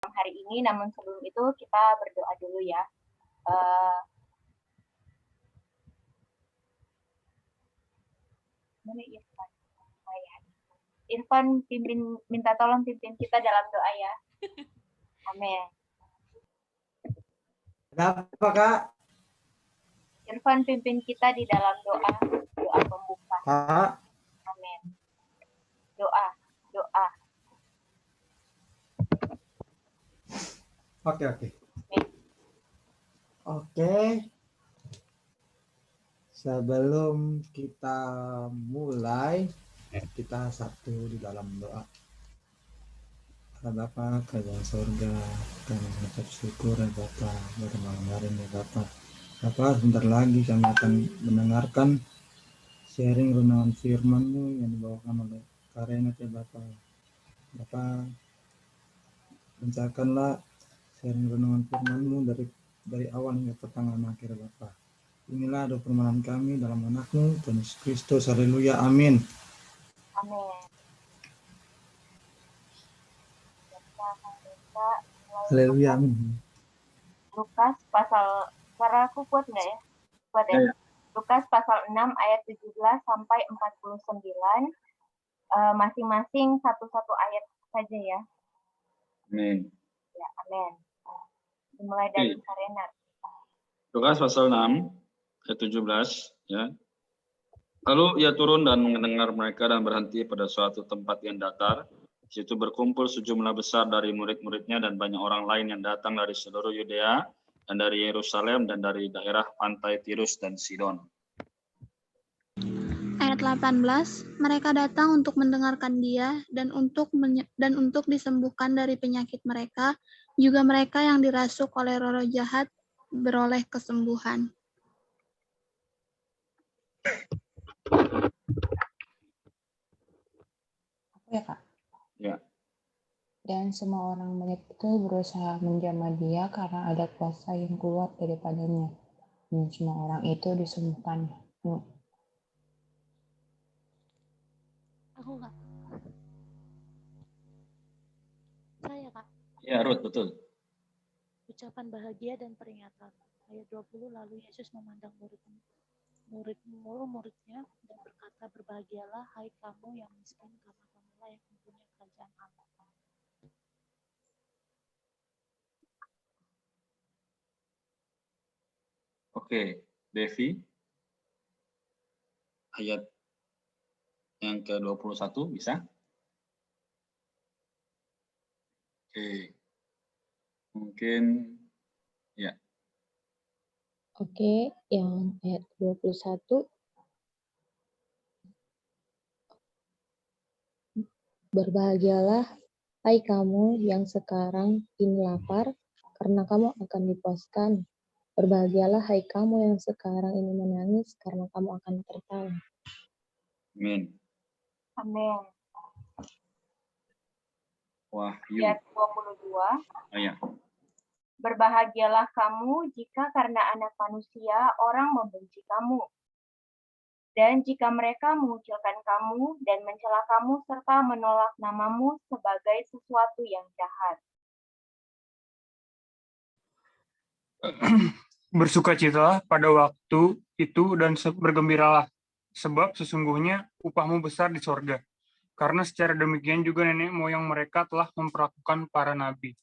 hari ini, namun sebelum itu kita berdoa dulu ya. Mana Irfan? Irfan minta tolong pimpin kita dalam doa ya. Amin. Ada apa, Kak? Irfan pimpin kita di dalam doa pembuka. Kak. Amin. Doa. Oke. Sebelum kita mulai, kita satu di dalam doa. Bapa kerajaan surga, kami mengucap syukur ya Bapa pada malam hari ini Bapa. Bapa, sebentar lagi kami akan mendengarkan sharing renungan firman-Mu yang dibawakan oleh Kak Renat ya Bapa. Bapa, lancarkanlah sharing renungan firman-Mu dari awal hingga pertengahan akhir Bapa. Inilah doa permohonan kami dalam anak-Mu, Tuhan Yesus Kristus. Haleluya, amin. Amin. Haleluya, amin. Lukas pasal, suara aku kuat nggak ya? Kuat ya? Ya. Lukas pasal 6 ayat 17 sampai 49, masing-masing satu-satu ayat saja ya. Amin. Ya, amin. Dimulai dari Kak Renat. Lukas pasal 6 ayat 17 ya. Lalu ia turun dan mendengar mereka dan berhenti pada suatu tempat yang datar. Di situ berkumpul sejumlah besar dari murid-muridnya dan banyak orang lain yang datang dari seluruh Yudea dan dari Yerusalem dan dari daerah pantai Tirus dan Sidon. Ayat 18, mereka datang untuk mendengarkan dia dan untuk disembuhkan dari penyakit mereka, juga mereka yang dirasuk oleh roh jahat beroleh kesembuhan. Apa ya, Kak? Ya. Dan semua orang banyak itu berusaha menjamah dia karena ada kuasa yang keluar daripadanya. Dan semua orang itu disembuhkan. Aku, Kak. Saya, Kak. Ya, Ruth, betul. Ucapan bahagia dan peringatan. Ayat 20, lalu Yesus memandang murid-muridnya dan berkata, berbahagialah hai kamu yang miskin, karena kamulah yang mempunyai kerajaan Allah. Oke, Devi. Ayat yang ke-21 bisa? Oke. Mungkin ya. Oke, yang ayat 21. Berbahagialah hai kamu yang sekarang ini lapar, karena kamu akan dipuaskan. Berbahagialah hai kamu yang sekarang ini menangis, karena kamu akan tertawa. Amin. Amin. Wahyu. Ayat 22. Ya. Berbahagialah kamu jika karena anak manusia orang membenci kamu. Dan jika mereka mengucilkan kamu dan mencela kamu serta menolak namamu sebagai sesuatu yang jahat. Bersukacitalah pada waktu itu dan bergembiralah, sebab sesungguhnya upahmu besar di sorga. Karena secara demikian juga nenek moyang mereka telah memperlakukan para nabi.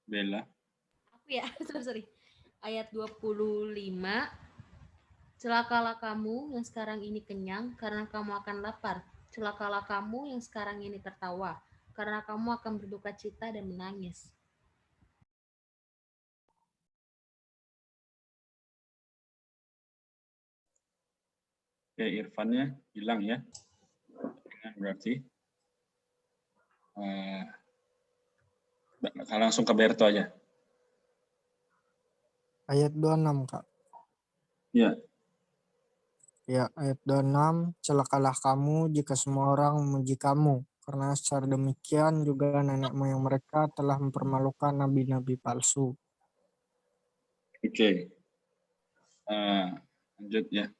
Bella. Aku ya, sorry. Ayat 25, celakalah kamu yang sekarang ini kenyang, karena kamu akan lapar. Celakalah kamu yang sekarang ini tertawa, karena kamu akan berduka cita dan menangis. Oke, Irfannya hilang ya. Berarti langsung ke Berto aja. Ayat 26, Kak. Ya. Ya, ayat 26, celakalah kamu jika semua orang memuji kamu, karena secara demikian juga nenek moyang mereka telah mempermalukan nabi-nabi palsu. Oke. Lanjut ya.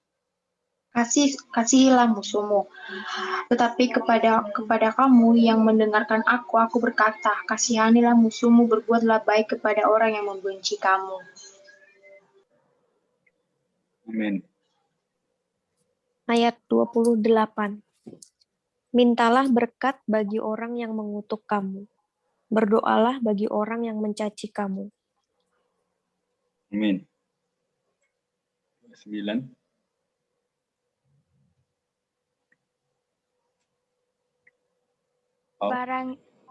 Kasihilah musuhmu. Tetapi kepada kamu yang mendengarkan aku berkata, kasihanilah musuhmu, berbuatlah baik kepada orang yang membenci kamu. Amin. Ayat 28. Mintalah berkat bagi orang yang mengutuk kamu. Berdoalah bagi orang yang mencaci kamu. Amin. 9.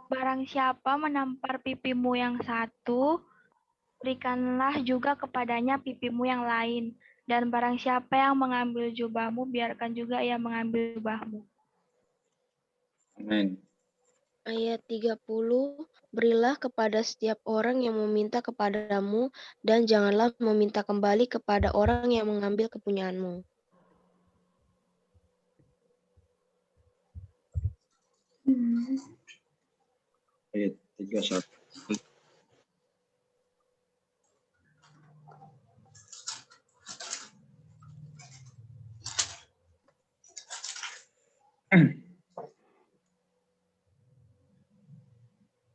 Barang siapa menampar pipimu yang satu, berikanlah juga kepadanya pipimu yang lain. Dan barang siapa yang mengambil jubahmu, biarkan juga ia mengambil jubahmu. Amin. Ayat 30. Berilah kepada setiap orang yang meminta kepadamu, dan janganlah meminta kembali kepada orang yang mengambil kepunyaanmu. Ayat 31.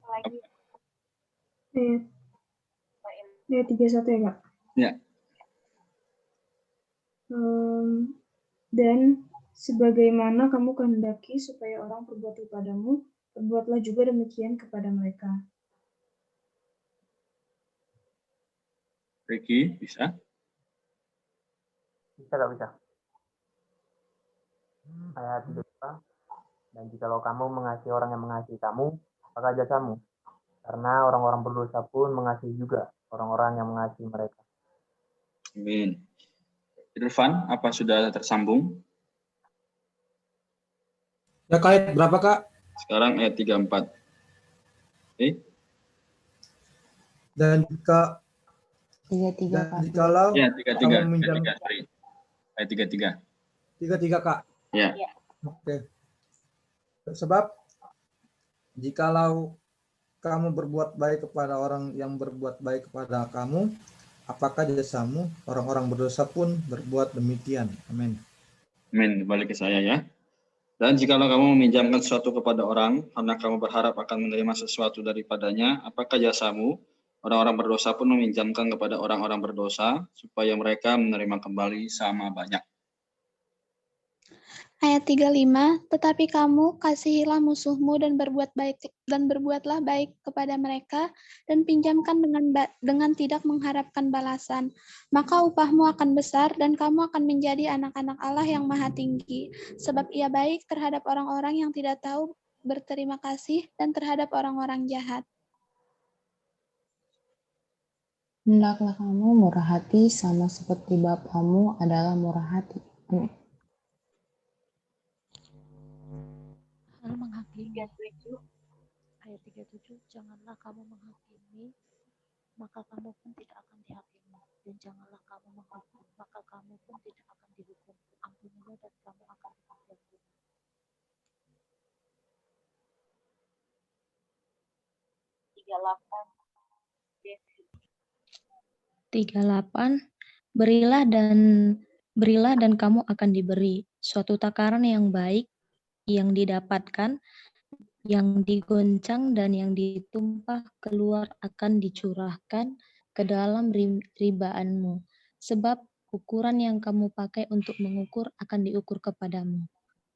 Lagi. Ayat 31 ya, Kak? Ya. Dan sebagaimana kamu kehendaki supaya orang berbuat kepadamu, perbuatlah juga demikian kepada mereka. Ricky, bisa? Bisa gak bisa? Ayat 32. Dan jikalau kamu mengasihi orang yang mengasihi kamu, apakah jasamu? Karena orang-orang berdosa pun mengasihi juga orang-orang yang mengasihi mereka. Amin. Irfan, apa sudah tersambung? Ya, ayat berapa, Kak? Sekarang ayat 34. Oke. Tiga Dan jikalau Ya, 33. kamu minjam 33, ayat 33. 33, Kak. Ya. Oke. Sebab jikalau kamu berbuat baik kepada orang yang berbuat baik kepada kamu, apakah jasamu? Orang-orang berdosa pun berbuat demikian. Amin. Amin. Balik ke saya ya. Dan jikalau kamu meminjamkan sesuatu kepada orang, karena kamu berharap akan menerima sesuatu daripadanya, apakah jasamu? Orang-orang berdosa pun meminjamkan kepada orang-orang berdosa, supaya mereka menerima kembali sama banyak. Ayat 35, tetapi kamu kasihilah musuhmu dan berbuatlah baik kepada mereka dan pinjamkan dengan tidak mengharapkan balasan. Maka upahmu akan besar dan kamu akan menjadi anak-anak Allah yang Maha Tinggi. Sebab Ia baik terhadap orang-orang yang tidak tahu berterima kasih dan terhadap orang-orang jahat. Hendaklah kamu murah hati sama seperti Bapamu adalah murah hati. Amin. Lalu menghakimi. 37. Ayat 37, janganlah kamu menghakimi, maka kamu pun tidak akan dihakimi. Dan janganlah kamu menghukum, maka kamu pun tidak akan dihukum. Ampunilah dan kamu akan diampuni. 38. Berilah dan kamu akan diberi. Suatu takaran yang baik yang didapatkan, yang digoncang dan yang ditumpah keluar akan dicurahkan ke dalam ribaanmu. Sebab ukuran yang kamu pakai untuk mengukur akan diukur kepadamu.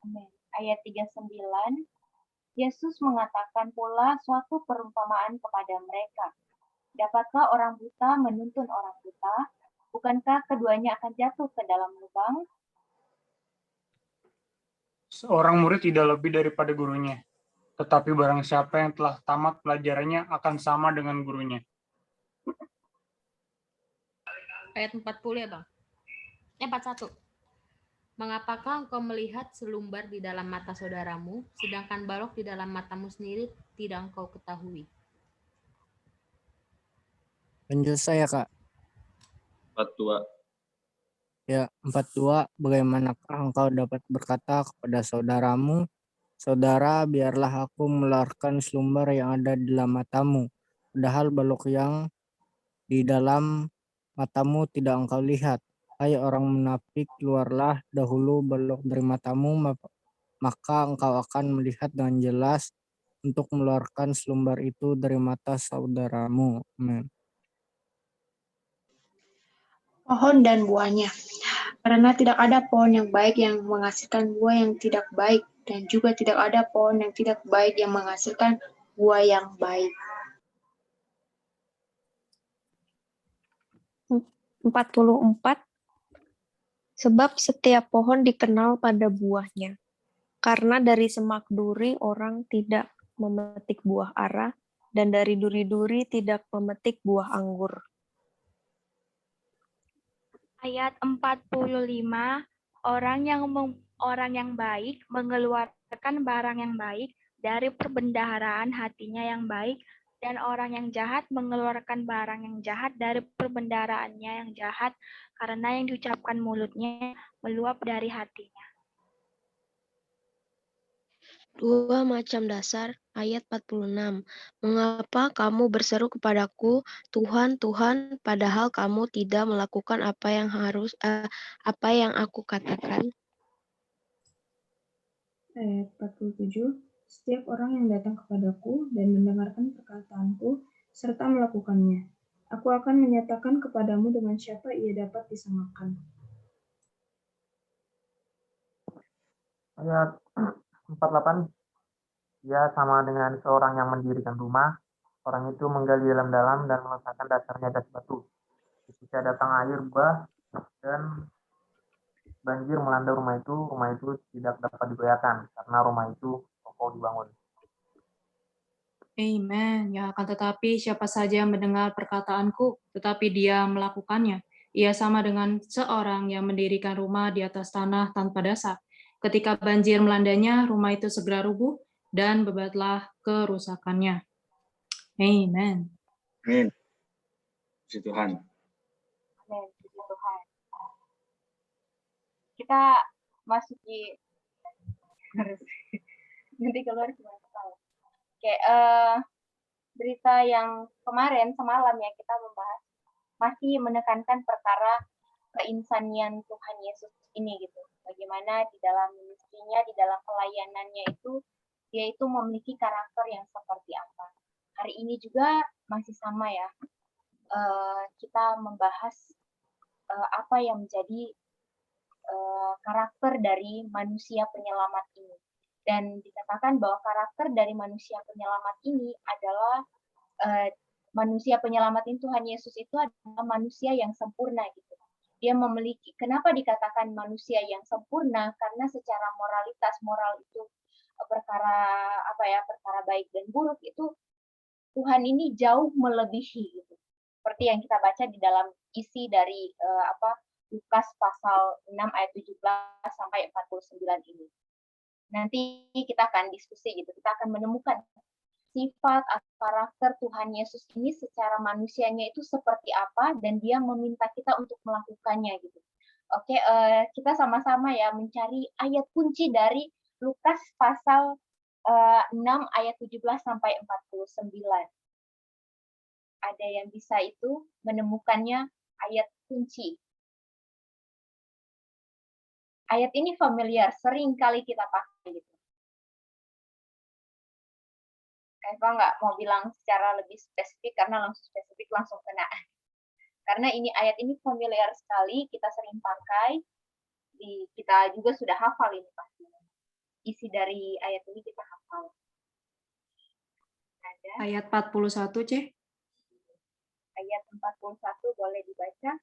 Amin. Ayat 39. Yesus mengatakan pula suatu perumpamaan kepada mereka. Dapatkah orang buta menuntun orang buta? Bukankah keduanya akan jatuh ke dalam lubang? Seorang murid tidak lebih daripada gurunya, tetapi barang siapa yang telah tamat pelajarannya akan sama dengan gurunya. Ayat 40 ya Bang? 41. Mengapakah engkau melihat selumbar di dalam mata saudaramu, sedangkan balok di dalam matamu sendiri tidak engkau ketahui? Lanjut saya, Kak. 42. Ya, 42. Bagaimanakah engkau dapat berkata kepada saudaramu, saudara, biarlah aku mengeluarkan selumbar yang ada di dalam matamu, padahal balok yang di dalam matamu tidak engkau lihat. Hai orang munafik, keluarlah dahulu balok dari matamu, maka engkau akan melihat dengan jelas untuk mengeluarkan selumbar itu dari mata saudaramu. Amin. Pohon dan buahnya. Karena tidak ada pohon yang baik yang menghasilkan buah yang tidak baik, dan juga tidak ada pohon yang tidak baik yang menghasilkan buah yang baik. 44. Sebab setiap pohon dikenal pada buahnya. Karena dari semak duri orang tidak memetik buah ara, dan dari duri-duri tidak memetik buah anggur. Ayat 45, orang yang baik mengeluarkan barang yang baik dari perbendaharaan hatinya yang baik, dan orang yang jahat mengeluarkan barang yang jahat dari perbendaharaannya yang jahat, karena yang diucapkan mulutnya meluap dari hatinya. 2 macam dasar, ayat 46. Mengapa kamu berseru kepadaku, Tuhan, Tuhan, padahal kamu tidak melakukan apa yang aku katakan? Ayat 47. Setiap orang yang datang kepadaku dan mendengarkan perkataanku serta melakukannya, aku akan menyatakan kepadamu dengan siapa ia dapat disamakan. Ayat 48. Ia sama dengan seorang yang mendirikan rumah. Orang itu menggali dalam-dalam dan meletakkan dasarnya atas batu. Ketika datang air bah dan banjir melanda rumah itu tidak dapat digoyahkan karena rumah itu kokoh dibangun. Amen. Ya, akan tetapi siapa saja yang mendengar perkataanku, tetapi dia melakukannya, ia sama dengan seorang yang mendirikan rumah di atas tanah tanpa dasar. Ketika banjir melandanya, rumah itu segera rubuh dan bebatlah kerusakannya. Amen. Amin. Puji Tuhan. Amin, puji Tuhan. Kita masuk di nanti keluar gimana tahu. Oke, berita yang kemarin semalam ya kita membahas masih menekankan perkara keinsanian Tuhan Yesus ini gitu. Bagaimana di dalam ministrinya, di dalam pelayanannya itu dia itu memiliki karakter yang seperti apa. Hari ini juga masih sama ya. Kita membahas apa yang menjadi karakter dari manusia penyelamat ini. Dan dikatakan bahwa karakter dari manusia penyelamat ini adalah manusia penyelamat ini, Tuhan Yesus itu adalah manusia yang sempurna gitu. Dia memiliki, kenapa dikatakan manusia yang sempurna? Karena secara moralitas, moral itu perkara baik dan buruk itu Tuhan ini jauh melebihi gitu. Seperti yang kita baca di dalam isi dari Lukas pasal 6 ayat 17 sampai 49 ini. Nanti kita akan diskusi gitu, kita akan menemukan sifat atau karakter Tuhan Yesus ini secara manusianya itu seperti apa dan dia meminta kita untuk melakukannya gitu. Oke, kita sama-sama ya mencari ayat kunci dari Lukas pasal 6 ayat 17 sampai 49. Ada yang bisa itu menemukannya ayat kunci. Ayat ini familiar, sering kali kita pakai gitu. Eva nggak mau bilang secara lebih spesifik karena langsung kena. Karena ini ayat ini familiar sekali, kita sering pakai, kita juga sudah hafal ini pasti. Isi dari ayat ini kita hafal. Ada. Ayat 41, C. Ayat 41 boleh dibaca.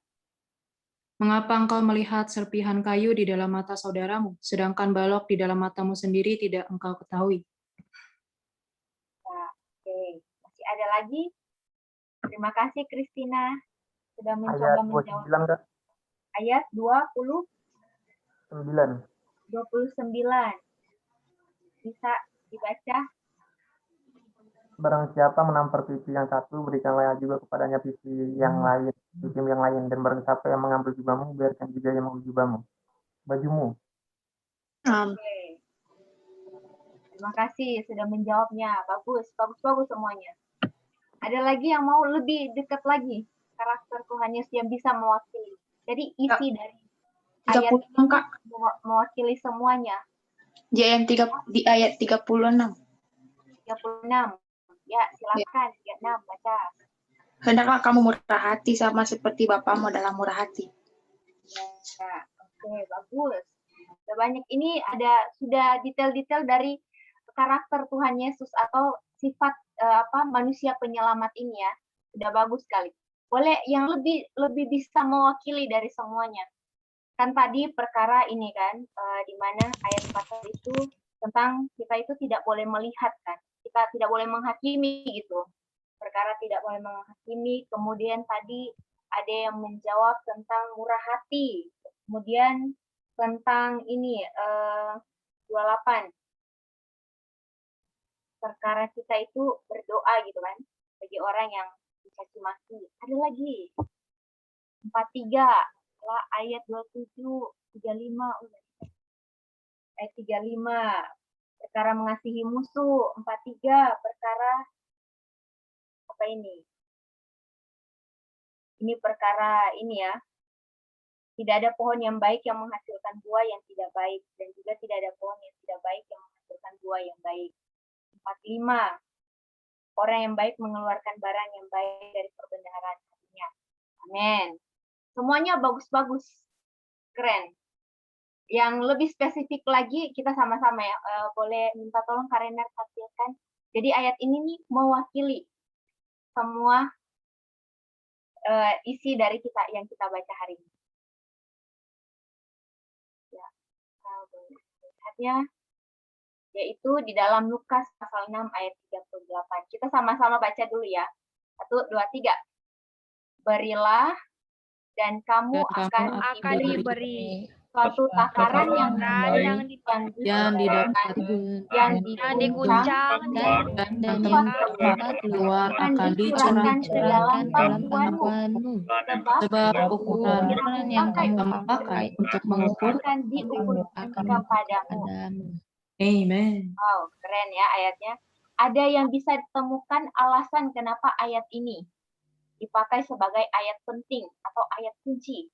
Mengapa engkau melihat serpihan kayu di dalam mata saudaramu, sedangkan balok di dalam matamu sendiri tidak engkau ketahui? Nah, oke. Masih ada lagi? Terima kasih, Christina. Sudah mencoba menjawab. Ayat 29. Bisa dibaca? Barang siapa menampar pipi yang satu, berikanlah juga kepadanya pipi yang lain, dan barang siapa yang mengambil jubahmu, biarkan juga yang mengambil jubahmu, bajumu. Oke. Terima kasih sudah menjawabnya. Bagus semuanya. Ada lagi yang mau lebih dekat lagi karakter Tuhan Yesus yang bisa mewakili. Jadi isi dari 36, ayat ini Kak. mewakili semuanya. Di ayat 36. 36. Ya, silakan. 36 baca. Hendaklah kamu murah hati sama seperti Bapamu adalah murah hati. Ya, oke, bagus. Sudah banyak ini sudah detail-detail dari karakter Tuhan Yesus atau sifat manusia penyelamat ini ya. Sudah bagus sekali. Boleh yang lebih bisa mewakili dari semuanya. Kan tadi perkara ini kan di mana ayat 4 itu tentang kita itu tidak boleh melihat kan. Kita tidak boleh menghakimi gitu. Perkara tidak boleh menghakimi, kemudian tadi ada yang menjawab tentang murah hati, kemudian tentang ini 28, perkara kita itu berdoa gitu kan, bagi orang yang dicaci maki. Ada lagi 43 lah ayat 27, 35, ayat 35, perkara mengasihi musuh, 43, perkara apa ini? Ini perkara ini ya. Tidak ada pohon yang baik yang menghasilkan buah yang tidak baik, dan juga tidak ada pohon yang tidak baik yang menghasilkan buah yang baik. 45. Orang yang baik mengeluarkan barang yang baik dari perbendaharaan hatinya. Amin. Semuanya bagus-bagus. Keren. Yang lebih spesifik lagi kita sama-sama ya. Boleh minta tolong Kak Renar tampilkan. Jadi ayat ini nih mewakili semua isi dari yang kita baca hari ini. Ya, lihatnya yaitu di dalam Lukas pasal 6 ayat 38. Kita sama-sama baca dulu ya. 1, 2, 3. Berilah dan kamu akan diberi suatu takaran yang baik, yang diguncang dan keluar akan dicurahkan ke dalam tanganmu. Sebab ukuran yang kamu pakai untuk mengukur akan diukurkan kepadamu. Amen. Wow, keren ya ayatnya. Ada yang bisa ditemukan alasan kenapa ayat ini dipakai sebagai ayat penting atau ayat kunci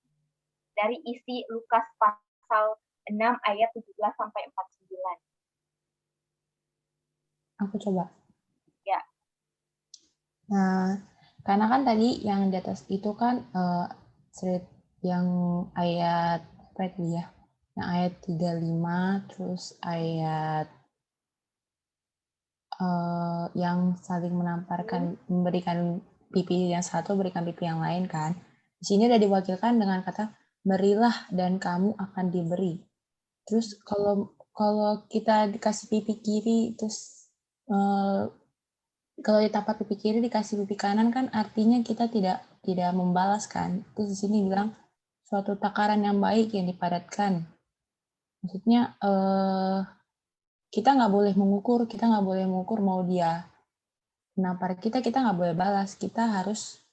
dari isi Lukas pasal 6 ayat 17 sampai 49. Aku coba. Ya. Nah, karena kan tadi yang di atas itu kan yang ayat apa itu ya? Yang ayat 35 terus ayat yang saling menamparkan, memberikan pipi yang satu berikan pipi yang lain kan. Di sini udah diwakilkan dengan kata berilah dan kamu akan diberi. Terus kalau kita dikasih pipi kiri terus kalau ditapak pipi kiri dikasih pipi kanan kan artinya kita tidak membalas kan. Terus di sini bilang suatu takaran yang baik yang dipadatkan. Maksudnya kita nggak boleh mengukur mau dia menampar kita nggak boleh balas, kita harus,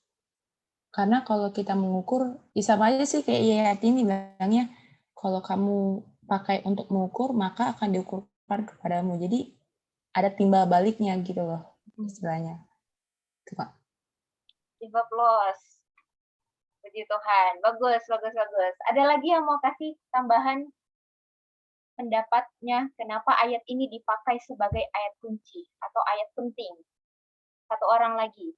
karena kalau kita mengukur sama aja sih kayak ayat ini bilangnya kalau kamu pakai untuk mengukur maka akan diukurkan kepadamu, jadi ada timbal baliknya gitu loh istilahnya. Itu Pak. Tiba plus. Puji Tuhan, bagus. Ada lagi yang mau kasih tambahan pendapatnya kenapa ayat ini dipakai sebagai ayat kunci atau ayat penting? Satu orang lagi.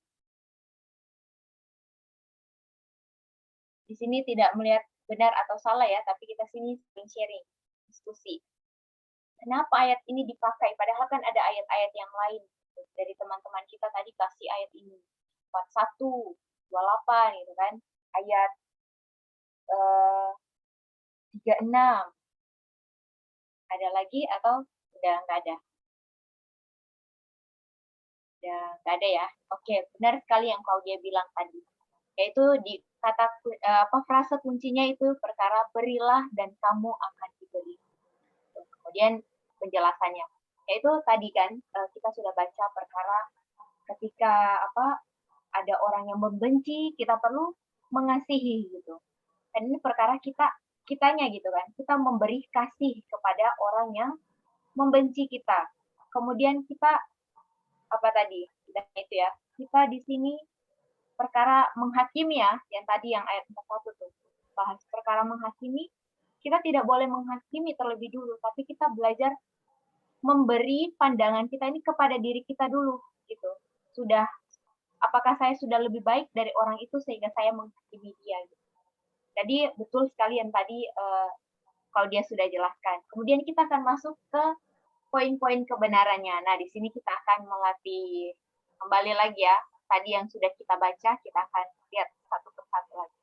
Di sini tidak melihat benar atau salah ya, tapi kita sini sharing, diskusi. Kenapa ayat ini dipakai? Padahal kan ada ayat-ayat yang lain dari teman-teman kita tadi kasih ayat ini. 41, 28 gitu kan. Ayat 36. Ada lagi atau udah nggak ada? Udah nggak ada ya? Oke, benar sekali yang Claudia bilang tadi. Yaitu di kata frase kuncinya itu perkara berilah dan kamu akan diberi. Kemudian penjelasannya. Yaitu tadi kan kita sudah baca perkara ketika ada orang yang membenci, kita perlu mengasihi gitu. Dan ini perkara kitanya gitu kan, kita memberi kasih kepada orang yang membenci kita. Kemudian kita itu ya, kita di sini perkara menghakimi ya, yang tadi yang ayat 41 tuh. bahas perkara menghakimi, kita tidak boleh menghakimi terlebih dulu, tapi kita belajar memberi pandangan kita ini kepada diri kita dulu, gitu. Apakah saya sudah lebih baik dari orang itu sehingga saya menghakimi dia, gitu. Jadi betul sekali yang tadi kalau dia sudah jelaskan. Kemudian kita akan masuk ke poin-poin kebenarannya. Nah, di sini kita akan melatih kembali lagi ya. Tadi yang sudah kita baca, kita akan lihat satu persatu lagi.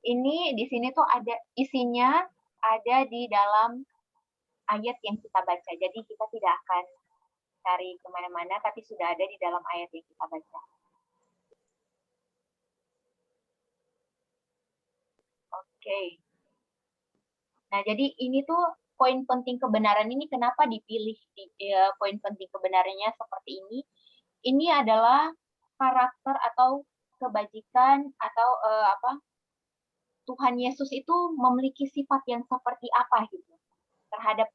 Ini di sini tuh ada isinya, ada di dalam ayat yang kita baca. Jadi kita tidak akan cari kemana-mana, tapi sudah ada di dalam ayat yang kita baca. Oke. Nah, jadi ini tuh poin penting kebenaran ini kenapa dipilih poin penting kebenarannya seperti ini. Ini adalah karakter atau kebajikan atau Tuhan Yesus itu memiliki sifat yang seperti apa gitu terhadap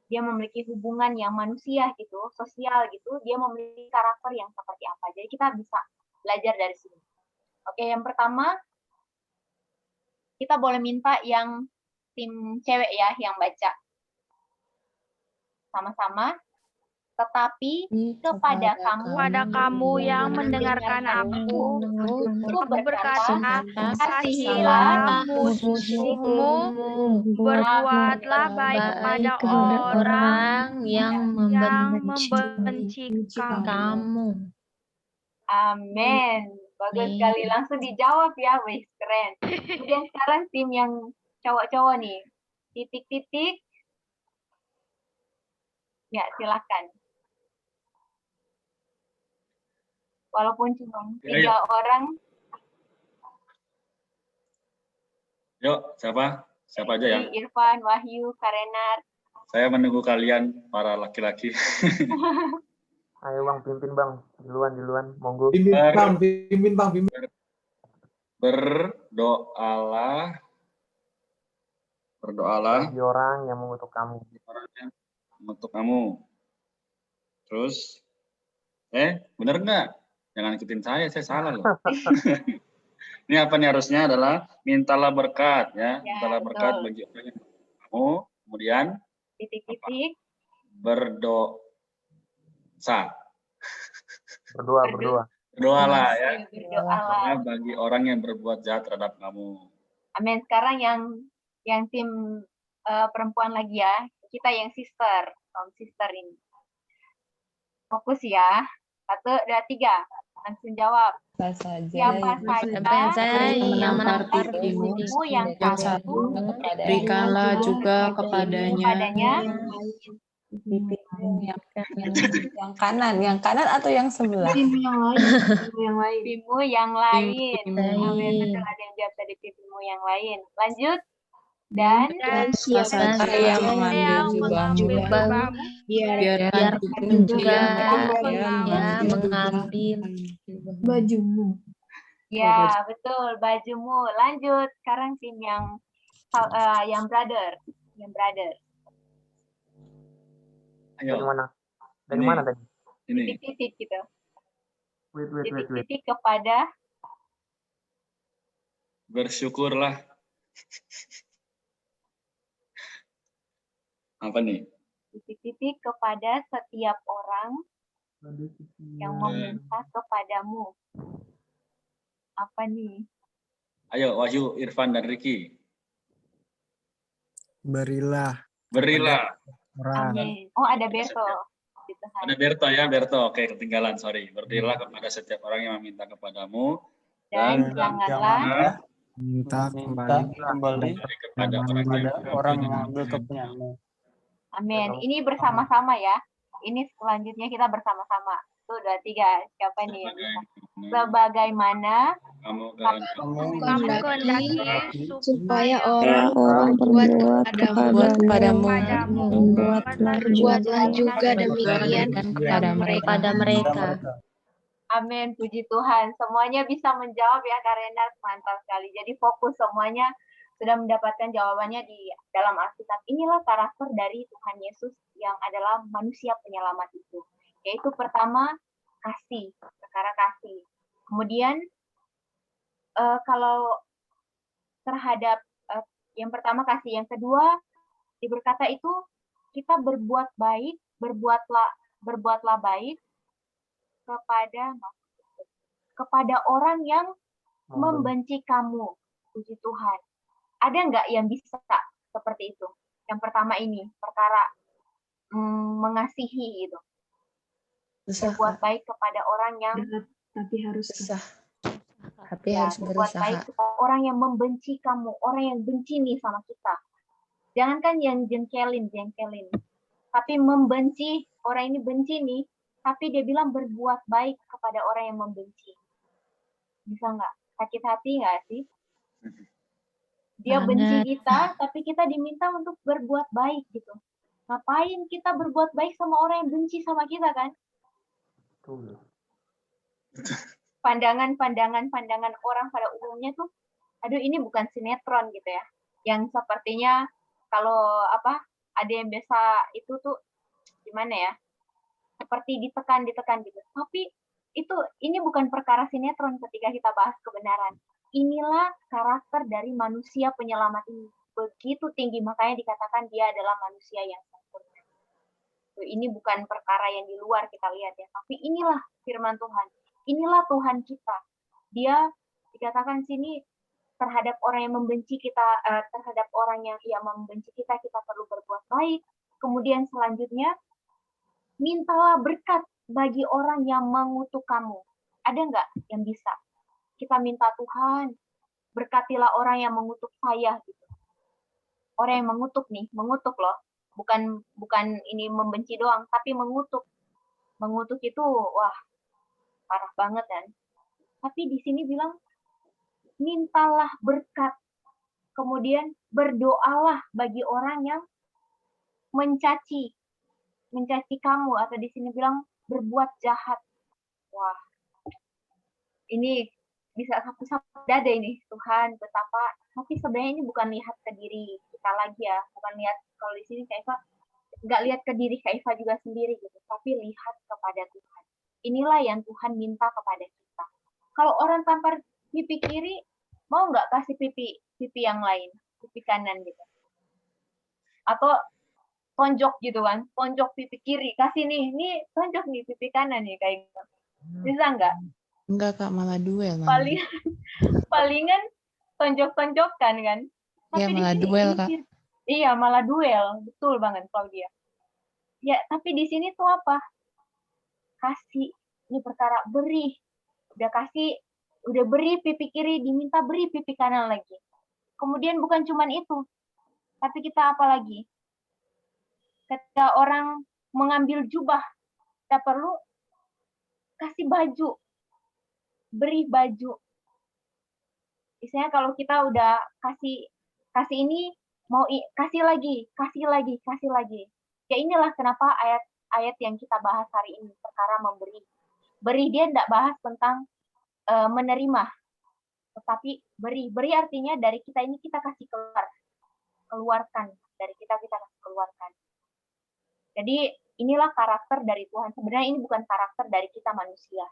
dia memiliki hubungan yang manusia gitu, sosial gitu, dia memiliki karakter yang seperti apa. Jadi kita bisa belajar dari sini. Oke, yang pertama kita boleh minta yang tim cewek ya yang baca. Sama-sama. Tetapi kepada kamu yang mendengarkan aku berkata, kasihilah musuhmu, berbuatlah baik pada orang yang membenci kamu. Amin. Bagus sekali. Langsung dijawab ya, wih, keren. Kemudian sekarang tim yang cowok-cowok nih. Titik-titik. Ya, silakan. Walaupun cuma 3 orang. Yuk, siapa? Siapa aja yang? Irfan, Wahyu, Karenar. Saya menunggu kalian, para laki-laki. Ayo Bang, pimpin Bang. Duluan, monggo. Pimpin Bang. Berdoalah bagi orang yang mengutuk kamu. Untuk kamu. Terus, bener nggak? Jangan ikutin saya salah loh. Ini apa nih harusnya adalah mintalah berkat ya, mintalah berkat bagi orang yang kamu. Kemudian titik-titik berdoa. Berdoalah ya. Berdoalah bagi orang yang berbuat jahat terhadap kamu. Amin. Sekarang yang tim perempuan lagi ya. Kita yang sister ini. Fokus ya. 1, 2, 3. Langsung jawab. Siapa saja yang menampar pipimu yang satu, berikanlah juga kepadanya yang kanan atau yang sebelah? Pipimu yang lain. Amin. Betul, ada yang jawab tadi pipimu yang lain. Lanjut. Dan siapa yang mengambil jubahmu, biar juga dia mengambil bajumu. Ya, betul, bajumu. Lanjut. Sekarang tim yang brother. Ayo. Dari mana tadi? Ini. Titik-titik gitu. Wait. Titik-titik kepada Bersyukurlah. Apa nih? Titik-titik kepada setiap orang yang meminta kepadamu. Apa nih? Ayo, Wahyu, Irfan, dan Riki. Berilah. Amin. Oh, ada Berto. Ada Berto ya, Berto. Oke, ketinggalan, sorry. Berilah kepada setiap orang yang meminta kepadamu. Dan janganlah minta kembali kepada orang yang mengambil kepunyaanmu. Amin. Ini bersama-sama ya. Ini selanjutnya kita bersama-sama. 1, 2, 3. Siapa nih? Sebagaimana kamu kehendaki supaya orang-orang berbuat kepadamu, buatlah juga demikian kepada mereka. Amin, puji Tuhan. Semuanya bisa menjawab ya, Karena mantap sekali. Jadi fokus semuanya sudah mendapatkan jawabannya di dalam Alkitab. Inilah karakter dari Tuhan Yesus yang adalah manusia penyelamat itu. Yaitu pertama, kasih, perkara kasih. Kemudian kalau terhadap yang pertama kasih, yang kedua berkata itu kita berbuat baik, berbuatlah baik kepada orang yang membenci kamu, puji Tuhan. Ada nggak yang bisa seperti itu? Yang pertama ini perkara mengasihi gitu. Berbuat baik kepada orang yang tapi harus Tapi harus berbuat baik kepada orang yang membenci kamu, orang yang benci nih sama kita. Jangankan yang jengkelin, tapi membenci, orang ini benci nih, tapi dia bilang berbuat baik kepada orang yang membenci. Bisa nggak? Sakit hati nggak sih? Dia benci kita, tapi kita diminta untuk berbuat baik gitu. Ngapain kita berbuat baik sama orang yang benci sama kita kan? Pandangan orang pada umumnya tuh, aduh ini bukan sinetron gitu ya. Yang sepertinya kalau ada yang biasa itu tuh gimana ya? Seperti ditekan gitu. Tapi ini bukan perkara sinetron ketika kita bahas kebenaran. Inilah karakter dari manusia penyelamat ini. Begitu tinggi, makanya dikatakan dia adalah manusia yang sempurna. Ini bukan perkara yang di luar kita lihat ya, tapi inilah firman Tuhan. Inilah Tuhan kita. Dia dikatakan sini terhadap orang yang membenci kita, terhadap orang yang membenci kita perlu berbuat baik. Kemudian selanjutnya, mintalah berkat bagi orang yang mengutuk kamu. Ada nggak yang bisa? Kita minta Tuhan, berkatilah orang yang mengutuk saya gitu. Orang yang mengutuk loh. Bukan ini membenci doang, tapi mengutuk. Mengutuk itu wah, parah banget kan. Tapi di sini bilang mintalah berkat. Kemudian berdoalah bagi orang yang mencaci kamu, atau di sini bilang berbuat jahat. Wah. Ini bisa sapu-sapu dada ini, Tuhan betapa. Tapi sebenarnya ini bukan lihat ke diri kita lagi ya, bukan lihat kalau di sini Kaifa nggak lihat ke diri Kaifa juga sendiri gitu, tapi lihat kepada Tuhan. Inilah yang Tuhan minta kepada kita. Kalau orang tampar pipi kiri, mau nggak kasih pipi yang lain, pipi kanan gitu? Atau tonjok gitu kan, tonjok pipi kiri, kasih nih tonjok nih pipi kanan nih kayak gitu. Bisa nggak? Enggak Kak, malah duel. Palingan tonjok-tonjokan kan. Iya, Tapi malah di sini, duel Kak. Iya, malah duel. Betul banget Claudia. Ya, tapi di sini tuh apa? Kasih. Ini perkara beri. Udah beri pipi kiri, diminta beri pipi kanan lagi. Kemudian bukan cuman itu. Tapi kita apa lagi? Ketika orang mengambil jubah, kita perlu kasih baju. Beri baju. Misalnya kalau kita udah kasih ini, mau kasih lagi. Ya inilah kenapa ayat yang kita bahas hari ini, perkara memberi. Beri dia tidak bahas tentang menerima, tetapi beri. Beri artinya dari kita ini kita kasih keluarkan. Dari kita kasih keluarkan. Jadi inilah karakter dari Tuhan. Sebenarnya ini bukan karakter dari kita manusia.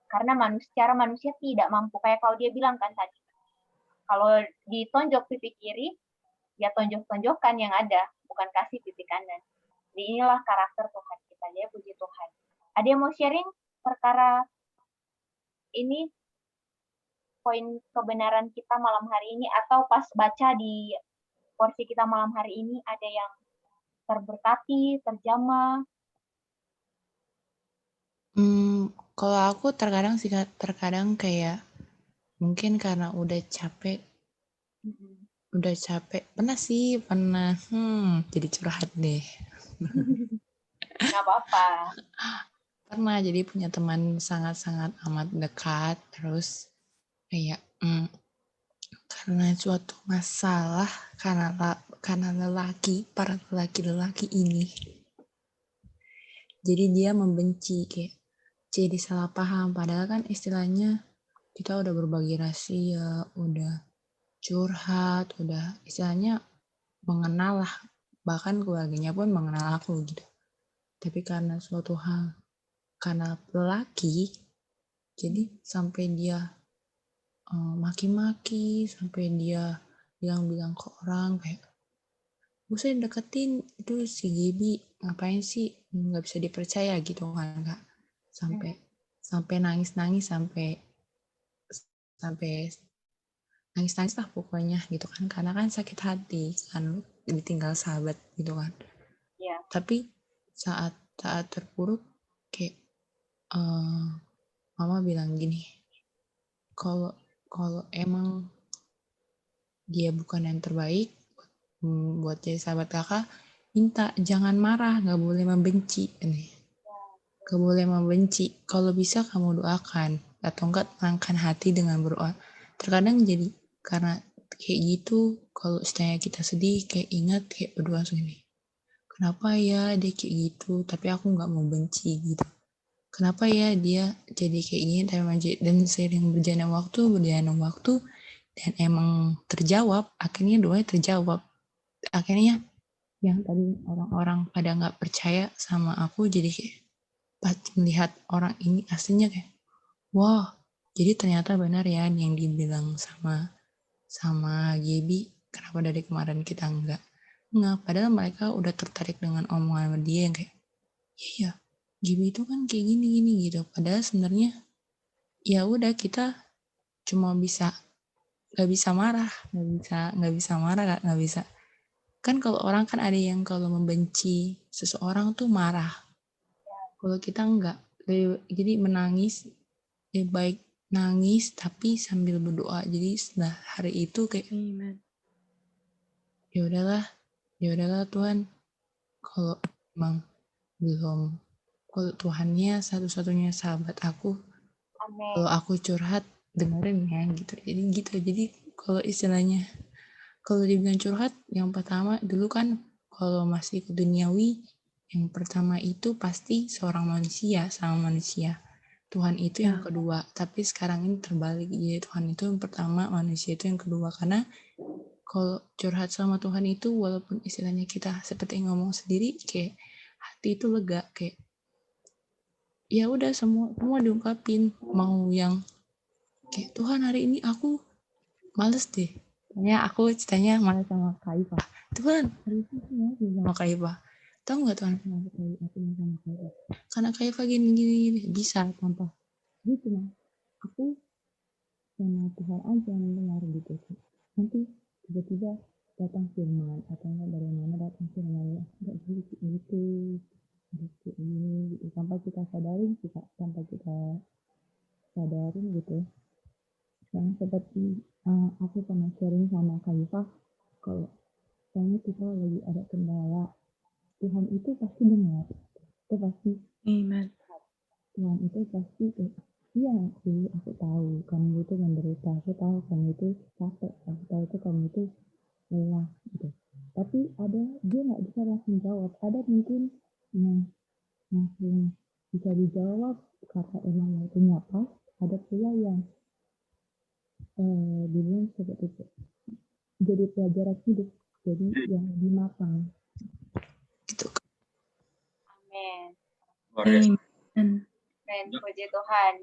Karena secara manusia tidak mampu. Kayak kalau dia bilang kan tadi. Kalau ditonjok pipi kiri, ya tonjok-tonjokan yang ada. Bukan kasih pipi kanan. Jadi inilah karakter Tuhan kita. Ya, puji Tuhan. Ada yang mau sharing perkara ini? Poin kebenaran kita malam hari ini. Atau pas baca di porsi kita malam hari ini, ada yang terberkati, terjamah? Kalau aku terkadang kayak mungkin karena udah capek. Pernah jadi curhat deh. Nggak apa-apa. Pernah jadi punya teman sangat-sangat amat dekat, terus kayak karena suatu masalah, karena para lelaki ini, jadi dia membenci, kayak jadi salah paham. Padahal kan istilahnya kita udah berbagi rahasia, udah curhat, udah istilahnya mengenal lah, bahkan keluarganya pun mengenal aku gitu. Tapi karena suatu hal, karena lelaki, Jadi sampai dia maki-maki, sampai dia bilang-bilang ke orang kayak, "Usah deketin, itu si Gaby ngapain sih, nggak bisa dipercaya," gitu kan Kak. Sampai nangis-nangis, sampai nangis-nangis lah pokoknya gitu kan, karena kan sakit hati kan ditinggal sahabat gitu kan. Iya. Tapi saat terpuruk kayak mama bilang gini, kalau emang dia bukan yang terbaik buat jadi sahabat kakak, minta jangan marah, nggak boleh membenci nih. Nggak boleh membenci. Kalau bisa kamu doakan atau enggak tenangkan hati dengan berdoa. Terkadang jadi karena kayak gitu, kalau istilahnya kita sedih kayak ingat kayak berdoa segini. Kenapa ya dia kayak gitu, tapi aku nggak mau benci gitu. Kenapa ya dia jadi kayak gini, dan seiring berjalannya waktu dan emang terjawab, akhirnya doanya terjawab. Akhirnya yang tadi orang-orang pada nggak percaya sama aku jadi kayak pas melihat orang ini aslinya kayak, wah, jadi ternyata benar ya yang dibilang sama Gaby, kenapa dari kemarin kita enggak, padahal mereka udah tertarik dengan omongan dia yang kayak, iya, Gaby itu kan kayak gini gitu. Padahal sebenarnya ya udah, kita cuma nggak bisa marah, nggak bisa. Kan kalau orang kan ada yang kalau membenci seseorang tuh marah. Kalau kita enggak, jadi menangis, baik nangis tapi sambil berdoa. Jadi setelah hari itu kayak, ya udahlah Tuhan, kalau emang belum, kalau Tuhannya satu-satunya sahabat aku, kalau aku curhat dengerin ya gitu. Jadi kalau istilahnya, kalau dibilang curhat, yang pertama dulu kan kalau masih ke duniawi, yang pertama itu pasti seorang manusia sama manusia. Tuhan itu yang kedua. Tapi sekarang ini terbalik. Jadi Tuhan itu yang pertama, manusia itu yang kedua. Karena kalau curhat sama Tuhan itu, walaupun istilahnya kita seperti ngomong sendiri, kayak hati itu lega, kayak ya udah semua diungkapin. Mau yang kayak, Tuhan hari ini aku males deh. Aku ceritanya malas sama Kak Iva. Tuhan, hari ini aku males sama Kak Iva. Tahu nggak Tuhan kenapa aku mau sama Kak Iva? Karena Kak Iva gini. Bisa tanpa gitu mah. Aku sama Tuhan aja mendengar gitu. Nanti tiba-tiba datang firman, atau enggak dari mana datang firman, nggak gitu. Sampai kita sadarin gitu. Yang seperti aku pernah sharing sama Kak Iva, kalau misalnya kita lagi ada kendala, Tuhan itu pasti dengar. Itu pasti. Amen. Tuhan itu pasti, iya sih, aku tahu kamu itu menderita, aku tahu kamu itu capek, aku tahu itu kamu itu lelah gitu. Tapi ada, dia nggak bisa langsung jawab. Ada mungkin yang langsung bisa dijawab karena emang waktunya pas. Ada pula yang dibilang seperti itu, jadi pelajaran hidup, jadi yang lebih matang gitu. Amin. Amin. Puji Tuhan.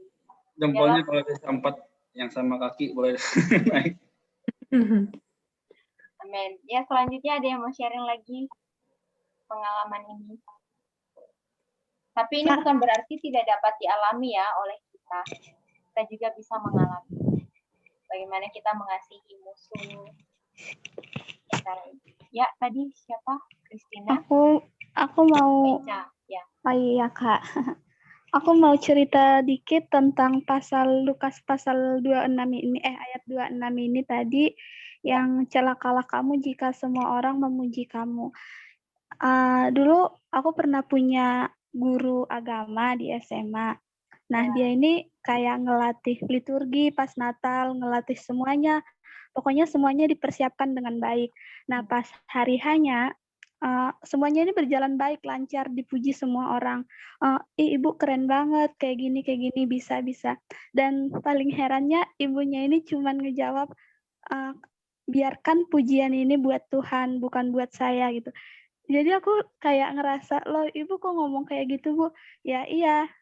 Jempolnya kalau bisa 4 yang sama kaki boleh naik. Amin. Ya, selanjutnya ada yang mau sharing lagi pengalaman ini. Tapi ini bukan berarti tidak dapat dialami ya oleh kita. Kita juga bisa mengalami. Bagaimana kita mengasihi musuh. Ya, tadi siapa? Kristina? Aku mau. Ya. Oh iya, Kak. Aku mau cerita dikit tentang pasal Lukas pasal 26 ini, ayat 26 ini tadi, yang celakalah kamu jika semua orang memuji kamu. Dulu aku pernah punya guru agama di SMA. Nah, dia ini kayak ngelatih liturgi pas Natal, ngelatih semuanya. Pokoknya semuanya dipersiapkan dengan baik. Nah, pas hari H-nya, semuanya ini berjalan baik, lancar, dipuji semua orang. Ibu keren banget, kayak gini, bisa. Dan paling herannya, ibunya ini cuma ngejawab, biarkan pujian ini buat Tuhan, bukan buat saya gitu. Jadi aku kayak ngerasa, loh ibu kok ngomong kayak gitu Bu? Ya iya,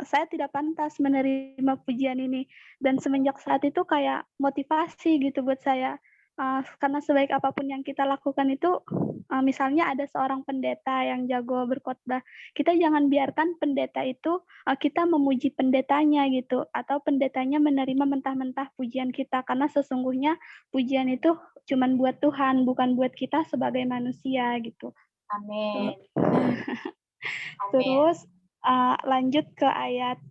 saya tidak pantas menerima pujian ini. Dan semenjak saat itu kayak motivasi gitu buat saya. Karena sebaik apapun yang kita lakukan itu, misalnya ada seorang pendeta yang jago berkhotbah, kita jangan biarkan pendeta itu, kita memuji pendetanya gitu, atau pendetanya menerima mentah-mentah pujian kita, karena sesungguhnya pujian itu cuman buat Tuhan, bukan buat kita sebagai manusia gitu. Amin. Terus lanjut ke ayat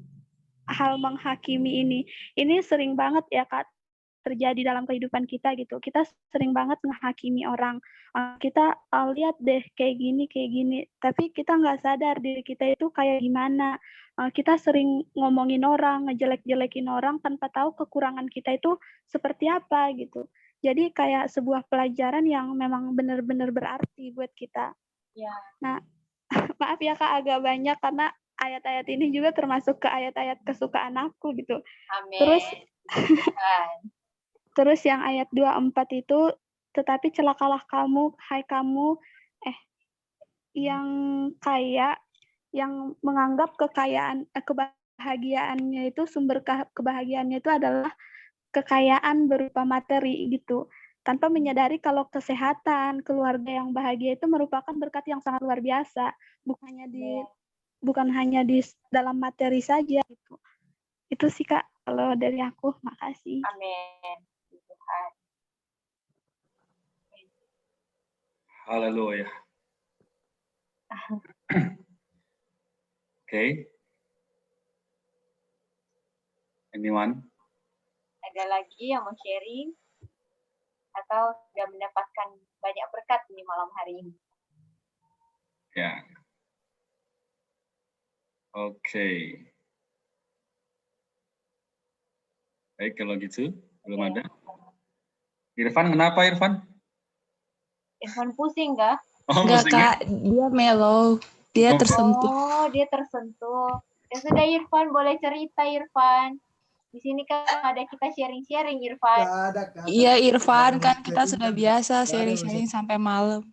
hal menghakimi ini. Ini sering banget ya Kak terjadi dalam kehidupan kita gitu. Kita sering banget menghakimi orang. Kita lihat deh kayak gini, tapi kita nggak sadar diri kita itu kayak gimana. Kita sering ngomongin orang, ngejelek-jelekin orang tanpa tahu kekurangan kita itu seperti apa gitu. Jadi kayak sebuah pelajaran yang memang benar-benar berarti buat kita. Ya. Nah, maaf ya Kak agak banyak karena ayat-ayat ini juga termasuk ke ayat-ayat kesukaan aku gitu. Amin. Terus yang ayat 24 itu, tetapi celakalah kamu, hai kamu, yang kaya, yang menganggap kebahagiaannya itu, sumber kebahagiaannya itu adalah kekayaan berupa materi gitu. Tanpa menyadari kalau kesehatan, keluarga yang bahagia itu merupakan berkat yang sangat luar biasa. Bukan hanya di dalam materi saja gitu. Itu sih Kak, kalau dari aku. Makasih. Amin. Tuhan. Haleluya. Okay. Anyone? Ada lagi yang mau sharing? Atau sudah mendapatkan banyak berkat di malam hari ini? Ya. Oke. Baik, kalau gitu belum ada. Irfan, kenapa Irfan? Irfan pusing nggak? Oh, Enggak, pusing, Kak. Dia mellow. Dia tersentuh. Oh, dia tersentuh. Ya sudah Irfan, boleh cerita Irfan. Di sini kan ada kita sharing-sharing Irfan. Iya, Irfan. Kan kita sudah biasa sharing-sharing sampai malam.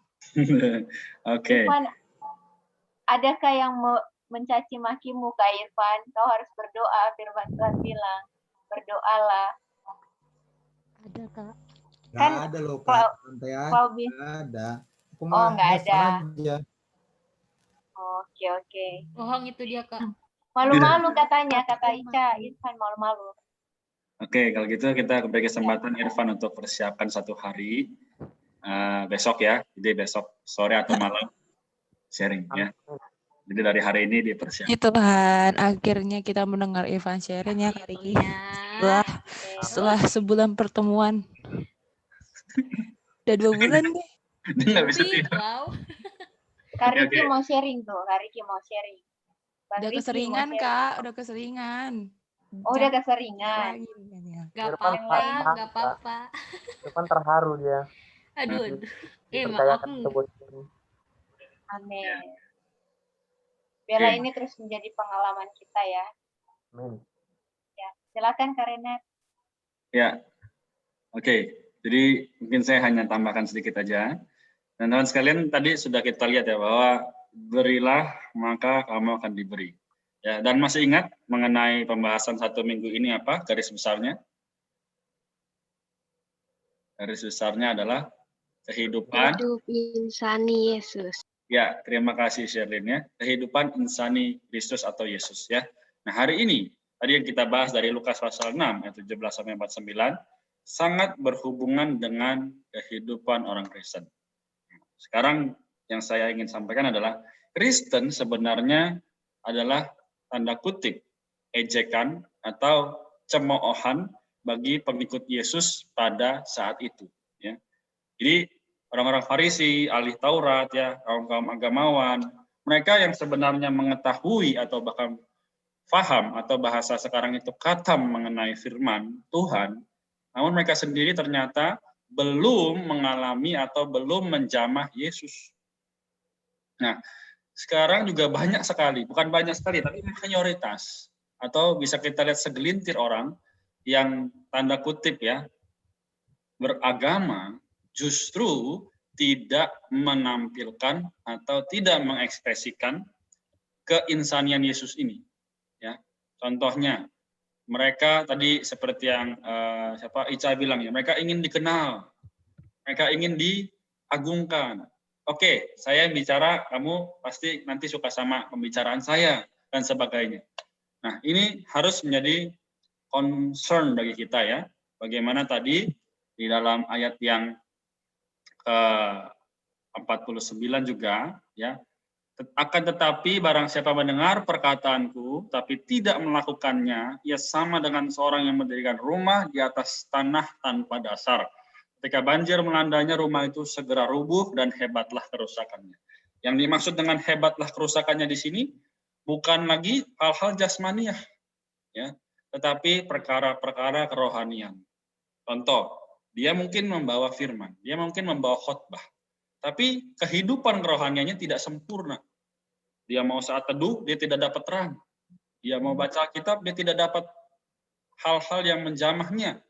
Oke. Irfan, adakah yang mencaci makimu Kak Irfan? Kau harus berdoa, firman Tuhan bilang. Berdoalah. Ada Kak. Nggak ada loh Kak, santai aja. Nggak ada. Aku mah nggak ada. Aja. Oke. Bohong itu dia Kak. Malu-malu katanya, kata Ica. Irfan malu-malu. Oke, kalau gitu kita beri kesempatan Irfan untuk persiapkan satu hari besok ya. Jadi besok sore atau malam sharing ya. Jadi dari hari ini dipersiapkan. Ya Tuhan, akhirnya kita mendengar Irfan sharing ya Kak Riki. Setelah sebulan pertemuan. Udah 2 bulan deh. Dia nggak bisa tidur. Wow. Kak Riki mau sharing tuh. Kak Riki mau sharing. Udah keseringan Kak, udah keseringan. Oh, udah keseringan. Gak apa-apa. Irfan terharu dia. Aduh. Maaf aku. Amin. Biarlah ini terus menjadi pengalaman kita ya. Amin. Ya, silakan Kak Renat. Ya. Oke. Jadi mungkin saya hanya tambahkan sedikit aja. Dan teman sekalian tadi sudah kita lihat ya bahwa berilah maka kamu akan diberi. Ya, dan masih ingat mengenai pembahasan 1 minggu ini apa garis besarnya? Garis besarnya adalah kehidupan insani Yesus. Ya, terima kasih Sherlyn ya. Kehidupan insani Kristus atau Yesus ya. Nah, hari ini tadi yang kita bahas dari Lukas pasal 6 ayat 17 sampai 49 sangat berhubungan dengan kehidupan orang Kristen. Sekarang yang saya ingin sampaikan adalah Kristen sebenarnya adalah tanda kutip ejekan atau cemoohan bagi pengikut Yesus pada saat itu ya. Jadi orang-orang Farisi, ahli Taurat ya, kaum-kaum agamawan, mereka yang sebenarnya mengetahui atau bahkan paham atau bahasa sekarang itu khatam mengenai firman Tuhan, namun mereka sendiri ternyata belum mengalami atau belum menjamah Yesus. Nah, sekarang juga banyak sekali, bukan banyak sekali, tapi mayoritas, atau bisa kita lihat segelintir orang yang tanda kutip ya, beragama justru tidak menampilkan atau tidak mengekspresikan keinsanian Yesus ini. Ya, contohnya mereka tadi seperti yang Ica bilang ya, mereka ingin dikenal, mereka ingin diagungkan. Oke, saya yang bicara, kamu pasti nanti suka sama pembicaraan saya dan sebagainya. Nah, ini harus menjadi concern bagi kita ya. Bagaimana tadi di dalam ayat yang ke-49 juga ya, akan tetapi barang siapa mendengar perkataanku tapi tidak melakukannya, ia sama dengan seorang yang mendirikan rumah di atas tanah tanpa dasar. Ketika banjir melandanya, rumah itu segera rubuh dan hebatlah kerusakannya. Yang dimaksud dengan hebatlah kerusakannya di sini bukan lagi hal-hal jasmaniah, ya, tetapi perkara-perkara kerohanian. Contoh, dia mungkin membawa firman, dia mungkin membawa khotbah, tapi kehidupan kerohaniannya tidak sempurna. Dia mau saat teduh, dia tidak dapat terang. Dia mau baca kitab, dia tidak dapat hal-hal yang menjamahnya.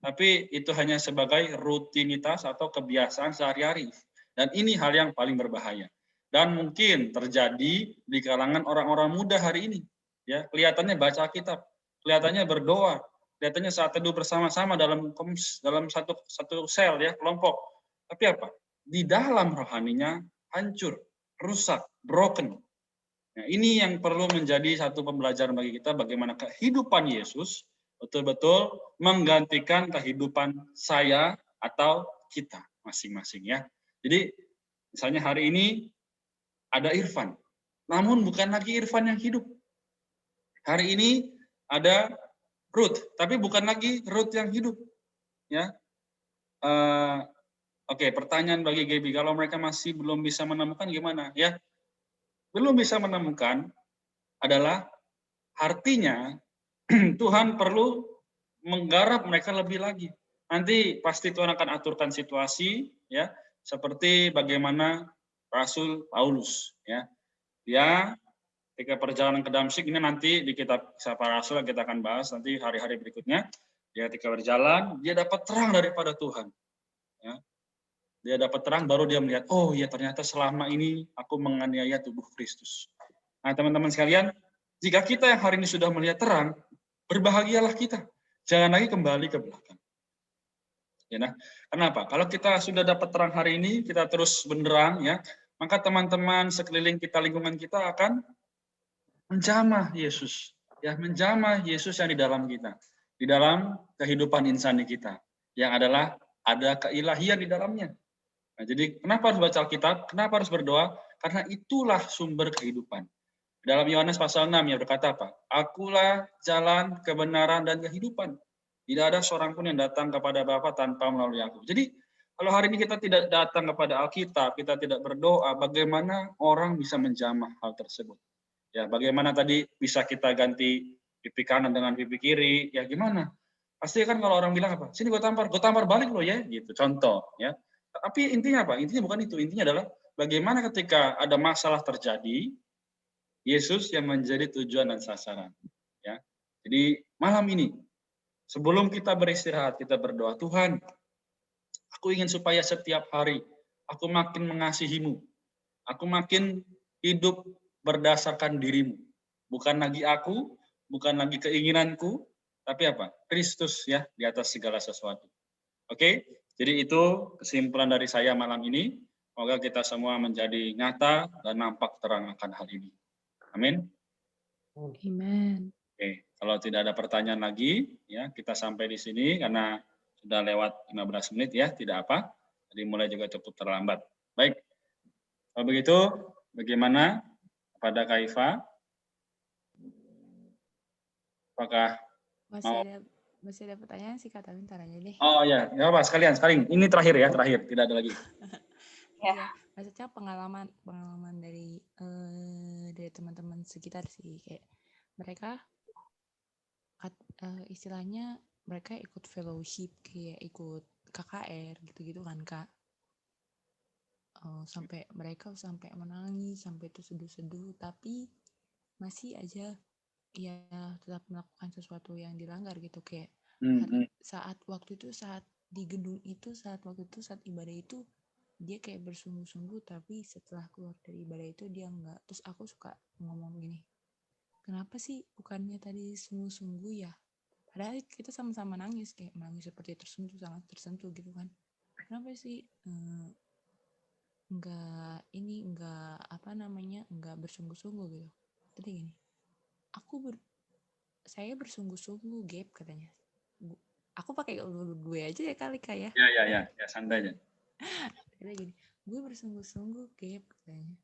Tapi itu hanya sebagai rutinitas atau kebiasaan sehari-hari. Dan ini hal yang paling berbahaya. Dan mungkin terjadi di kalangan orang-orang muda hari ini. Ya, kelihatannya baca kitab, kelihatannya berdoa, kelihatannya saat teduh bersama-sama dalam satu sel ya, kelompok. Tapi apa? Di dalam rohaninya hancur, rusak, broken. Nah, ini yang perlu menjadi satu pembelajaran bagi kita, bagaimana kehidupan Yesus betul-betul menggantikan kehidupan saya atau kita masing-masing ya. Jadi misalnya hari ini ada Irfan, namun bukan lagi Irfan yang hidup. Hari ini ada Ruth, tapi bukan lagi Ruth yang hidup. Ya, Oke, pertanyaan bagi Gaby, kalau mereka masih belum bisa menemukan gimana? Ya, belum bisa menemukan adalah artinya Tuhan perlu menggarap mereka lebih lagi. Nanti pasti Tuhan akan aturkan situasi, ya, seperti bagaimana Rasul Paulus, ya. Dia ketika perjalanan ke Damsyik, ini nanti di kitab Kisah Para Rasul kita akan bahas nanti hari-hari berikutnya. Dia ketika berjalan, dia dapat terang daripada Tuhan. Ya. Dia dapat terang, baru dia melihat, oh ya ternyata selama ini aku menganiaya tubuh Kristus. Nah teman-teman sekalian, jika kita yang hari ini sudah melihat terang, berbahagialah kita. Jangan lagi kembali ke belakang. Ya, nah, kenapa? Kalau kita sudah dapat terang hari ini, kita terus benderang, ya, maka teman-teman sekeliling kita, lingkungan kita akan menjamah Yesus, ya, menjamah Yesus yang di dalam kita, di dalam kehidupan insani kita, yang adalah ada keilahian di dalamnya. Nah, jadi kenapa harus baca Alkitab? Kenapa harus berdoa? Karena itulah sumber kehidupan. Dalam Yohanes pasal 6 yang berkata apa? Akulah jalan, kebenaran, dan kehidupan. Tidak ada seorang pun yang datang kepada Bapa tanpa melalui aku. Jadi kalau hari ini kita tidak datang kepada Alkitab, kita tidak berdoa, bagaimana orang bisa menjamah hal tersebut? Ya, bagaimana tadi bisa kita ganti pipi kanan dengan pipi kiri? Ya gimana? Pasti kan kalau orang bilang apa? Sini gue tampar balik loh ya, gitu. Contoh, ya. Tapi intinya apa? Intinya bukan itu. Intinya adalah bagaimana ketika ada masalah terjadi, Yesus yang menjadi tujuan dan sasaran. Ya. Jadi malam ini, sebelum kita beristirahat, kita berdoa, Tuhan, aku ingin supaya setiap hari aku makin mengasihi-Mu. Aku makin hidup berdasarkan diri-Mu. Bukan lagi aku, bukan lagi keinginanku, tapi apa? Kristus ya di atas segala sesuatu. Oke? Jadi itu kesimpulan dari saya malam ini. Semoga kita semua menjadi nyata dan nampak terang akan hal ini. Amin. Amen. Oke, kalau tidak ada pertanyaan lagi, ya kita sampai di sini karena sudah lewat 15 menit ya, tidak apa. Jadi mulai juga cukup terlambat. Baik, kalau begitu bagaimana kepada Kak Iva? Apakah masih ada pertanyaan sih Kak, tapi ntar aja deh. Oh ya, nggak apa, sekalian. Ini terakhir ya, terakhir, tidak ada lagi. Ya, maksudnya pengalaman dari teman-teman sekitar sih, kayak mereka istilahnya mereka ikut fellowship, kayak ikut KKR gitu-gitu kan Kak. Sampai mereka sampai menangis, sampai itu seduh-seduh, tapi masih aja ya tetap melakukan sesuatu yang dilanggar gitu, kayak saat di gedung itu, saat ibadah itu dia kayak bersungguh-sungguh, tapi setelah keluar dari ibadah itu dia enggak. Terus aku suka ngomong gini, kenapa sih bukannya tadi sungguh-sungguh ya? Padahal kita sama-sama nangis, kayak nangis seperti tersentuh, sangat tersentuh gitu kan. Kenapa sih enggak bersungguh-sungguh gitu. Tadi gini, saya bersungguh-sungguh, Gap, katanya. Aku pakai gue aja ya kali kayak. Ya, santai aja. Dia gini, gue bersungguh-sungguh, Gap, katanya.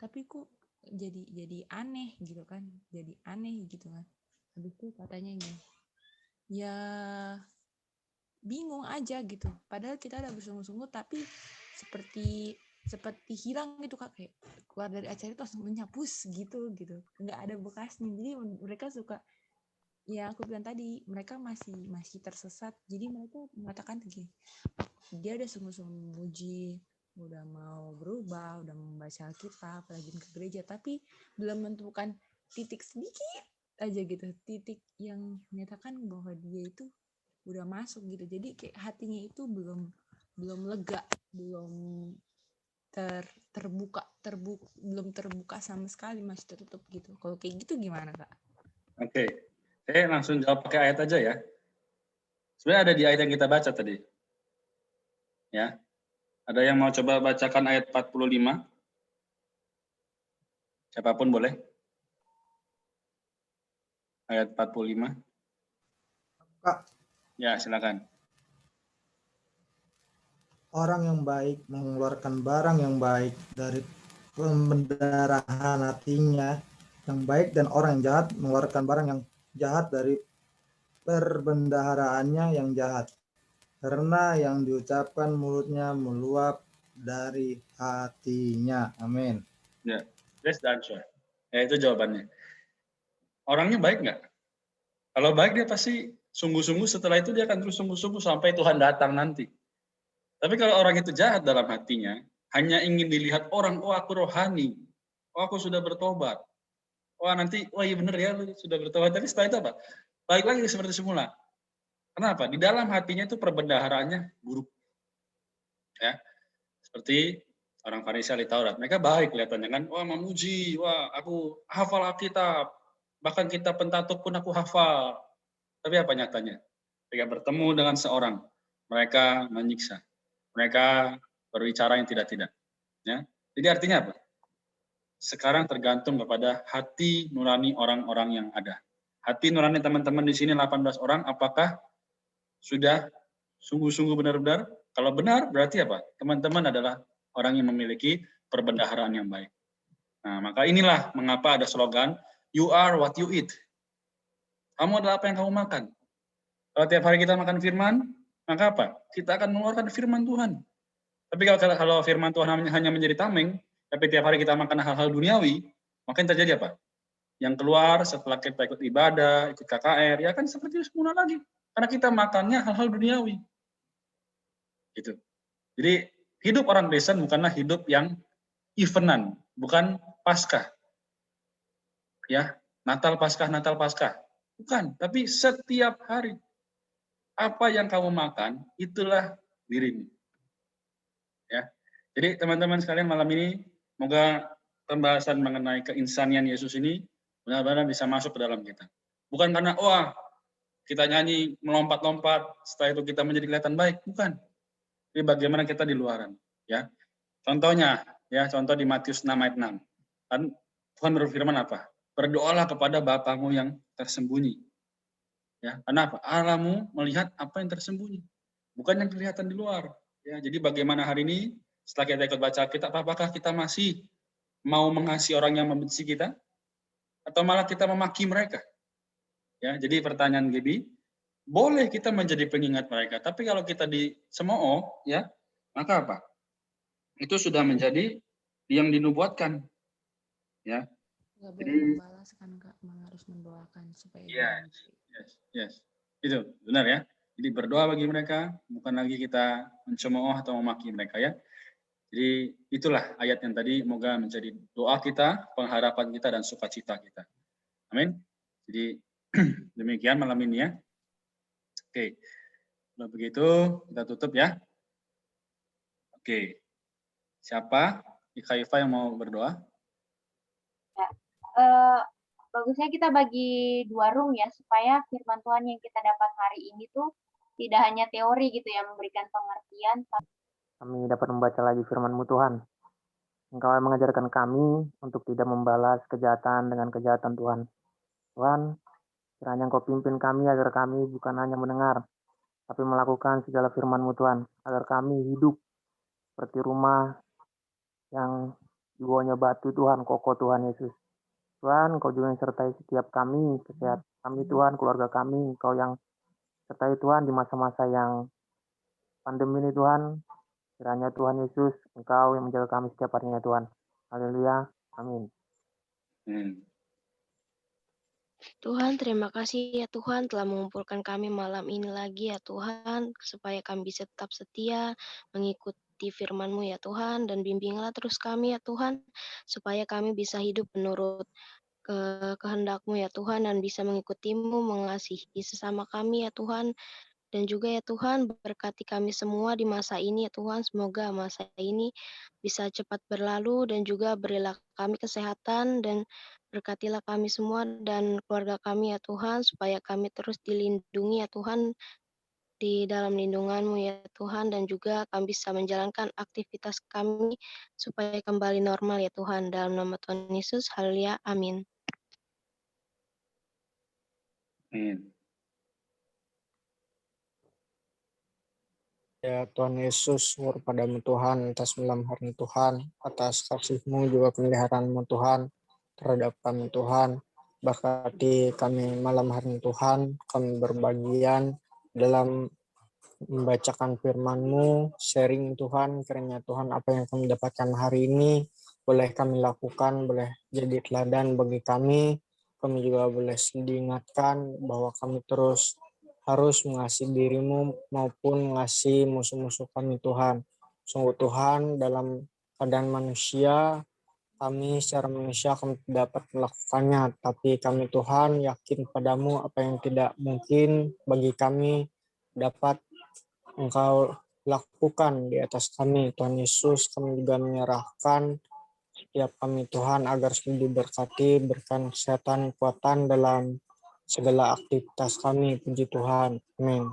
Tapi kok jadi aneh gitu kan, jadi aneh gitu kan. Habis itu katanya gini, ya bingung aja gitu. Padahal kita udah bersungguh-sungguh, tapi seperti hilang gitu Kak, kayak keluar dari acara itu langsung menyapus gitu, nggak ada bekasnya. Jadi mereka suka, ya aku bilang tadi, mereka masih tersesat. Jadi mereka mengatakan begini, dia udah sungguh-sungguh memuji, udah mau berubah, udah membaca Alkitab, rajin ke gereja, tapi belum menentukan titik sedikit aja gitu, titik yang menyatakan bahwa dia itu udah masuk gitu. Jadi kayak hatinya itu belum lega, belum belum terbuka sama sekali, masih tertutup gitu. Kalau kayak gitu gimana Kak? Oke, saya langsung jawab pakai ayat aja ya. Sebenarnya ada di ayat yang kita baca tadi. Ya. Ada yang mau coba bacakan ayat 45? Siapapun boleh. Ayat 45. Kak, Ya, silakan. orang yang baik mengeluarkan barang yang baik dari pembendarahan hatinya yang baik, dan orang yang jahat mengeluarkan barang yang jahat dari perbendaharaannya yang jahat. Karena yang diucapkan mulutnya meluap dari hatinya. Amin. Ya, that's the answer. Ya, itu jawabannya. Orangnya baik nggak? Kalau baik dia pasti sungguh-sungguh, setelah itu dia akan terus sungguh-sungguh sampai Tuhan datang nanti. Tapi kalau orang itu jahat dalam hatinya, hanya ingin dilihat orang, oh aku rohani, oh aku sudah bertobat, wah nanti, wah iya bener ya lu sudah bertobat, tapi setelah itu apa? Balik lagi seperti semula. Kenapa? Di dalam hatinya itu perbendaharaannya buruk. Ya, seperti orang Farisi ahli Taurat, mereka baik kelihatannya kan, wah memuji, wah aku hafal Alkitab, bahkan kitab Pentatuk pun aku hafal. Tapi apa nyatanya? Ketika bertemu dengan seorang, mereka menyiksa, mereka berbicara yang tidak-tidak. Ya, jadi artinya apa? Sekarang tergantung kepada hati nurani orang-orang yang ada. Hati nurani teman-teman di sini 18 orang, apakah sudah sungguh-sungguh benar-benar? Kalau benar, berarti apa? Teman-teman adalah orang yang memiliki perbendaharaan yang baik. Nah, maka inilah mengapa ada slogan, you are what you eat. Kamu adalah apa yang kamu makan. Kalau tiap hari kita makan firman, maka apa? Kita akan mengeluarkan firman Tuhan. Tapi kalau firman Tuhan hanya menjadi tameng, tapi tiap hari kita makan hal-hal duniawi, maka yang terjadi apa? Yang keluar setelah kita ikut ibadah, ikut KKR, ya kan seperti semula lagi. Karena kita makannya hal-hal duniawi. Gitu. Jadi hidup orang Kristen bukanlah hidup yang evenan, bukan Paskah. Ya, Natal Paskah, bukan, tapi setiap hari. Apa yang kamu makan, itulah dirimu. Ya. Jadi teman-teman sekalian, malam ini semoga pembahasan mengenai keinsanian Yesus ini benar-benar bisa masuk ke dalam kita. Bukan karena wah kita nyanyi melompat-lompat, setelah itu kita menjadi kelihatan baik, bukan. Jadi bagaimana kita di luaran, ya. Contohnya, ya, contoh di Matius 6 ayat 6. Kan Tuhan berfirman apa? Berdoalah kepada Bapamu yang tersembunyi. Ya, karena apa? Allahmu melihat apa yang tersembunyi, bukan yang kelihatan di luar. Ya, jadi bagaimana hari ini setelah kita ikut baca Alkitab, apakah kita masih mau mengasihi orang yang membenci kita, atau malah kita memaki mereka? Ya, jadi pertanyaan Gaby, boleh kita menjadi pengingat mereka, tapi kalau kita disemooh, ya, maka apa? Itu sudah menjadi yang dinubuatkan. Ya. Nggak boleh membalas kan Kak, malah harus mendoakan supaya Yes. Itu benar ya. Jadi berdoa bagi mereka, bukan lagi kita mencemooh atau memaki mereka ya. Jadi itulah ayat yang tadi, semoga menjadi doa kita, pengharapan kita, dan sukacita kita. Amin. Jadi demikian malam ini ya. Oke. Kalau begitu kita tutup ya. Oke. Siapa? Ika Iva yang mau berdoa? Ya. bagusnya kita bagi 2 room ya, supaya firman Tuhan yang kita dapat hari ini tuh tidak hanya teori gitu ya, memberikan pengertian. Kami dapat membaca lagi firman-Mu Tuhan. Engkau yang mengajarkan kami untuk tidak membalas kejahatan dengan kejahatan Tuhan. Tuhan, kiranya Engkau pimpin kami agar kami bukan hanya mendengar, tapi melakukan segala firman-Mu Tuhan, agar kami hidup seperti rumah yang dibuatnya batu Tuhan, kokoh Tuhan Yesus. Tuhan, Engkau juga yang sertai setiap kami, kesehatan kami Tuhan, keluarga kami, Engkau yang sertai Tuhan di masa-masa yang pandemi ini Tuhan. Kiranya Tuhan Yesus, Engkau yang menjaga kami setiap harinya Tuhan. Haleluya. Amin. Tuhan, terima kasih ya Tuhan telah mengumpulkan kami malam ini lagi ya Tuhan, supaya kami bisa tetap setia mengikuti firman-Mu ya Tuhan, dan bimbinglah terus kami ya Tuhan, supaya kami bisa hidup menurut kehendak-Mu ya Tuhan, dan bisa mengikuti-Mu, mengasihi sesama kami ya Tuhan. Dan juga ya Tuhan, berkati kami semua di masa ini ya Tuhan. Semoga masa ini bisa cepat berlalu dan juga berilah kami kesehatan dan berkatilah kami semua dan keluarga kami ya Tuhan, supaya kami terus dilindungi ya Tuhan di dalam lindungan-Mu ya Tuhan, dan juga kami bisa menjalankan aktivitas kami supaya kembali normal ya Tuhan. Dalam nama Tuhan Yesus, haleluya, amin. Ya Tuhan Yesus, syukur padamu Tuhan atas malam hari Tuhan, atas kasih-Mu juga pemeliharaan-Mu Tuhan terhadap kami Tuhan. Berkati kami malam hari Tuhan, kami berbagian dalam membacakan firman-Mu, sharing Tuhan, kiranya Tuhan apa yang kami dapatkan hari ini boleh kami lakukan, boleh jadi teladan bagi kami. Kami juga boleh diingatkan bahwa kami terus harus mengasihi diri-Mu maupun mengasihi musuh-musuh kami Tuhan. Sungguh Tuhan, dalam keadaan manusia, kami secara manusia kami tidak dapat melakukannya, tapi kami Tuhan yakin padamu apa yang tidak mungkin bagi kami dapat Engkau lakukan di atas kami. Tuhan Yesus, kami juga menyerahkan setiap kami Tuhan agar selalu diberkati, berikan kesehatan, kekuatan dalam segala aktivitas kami. Puji Tuhan. Amin.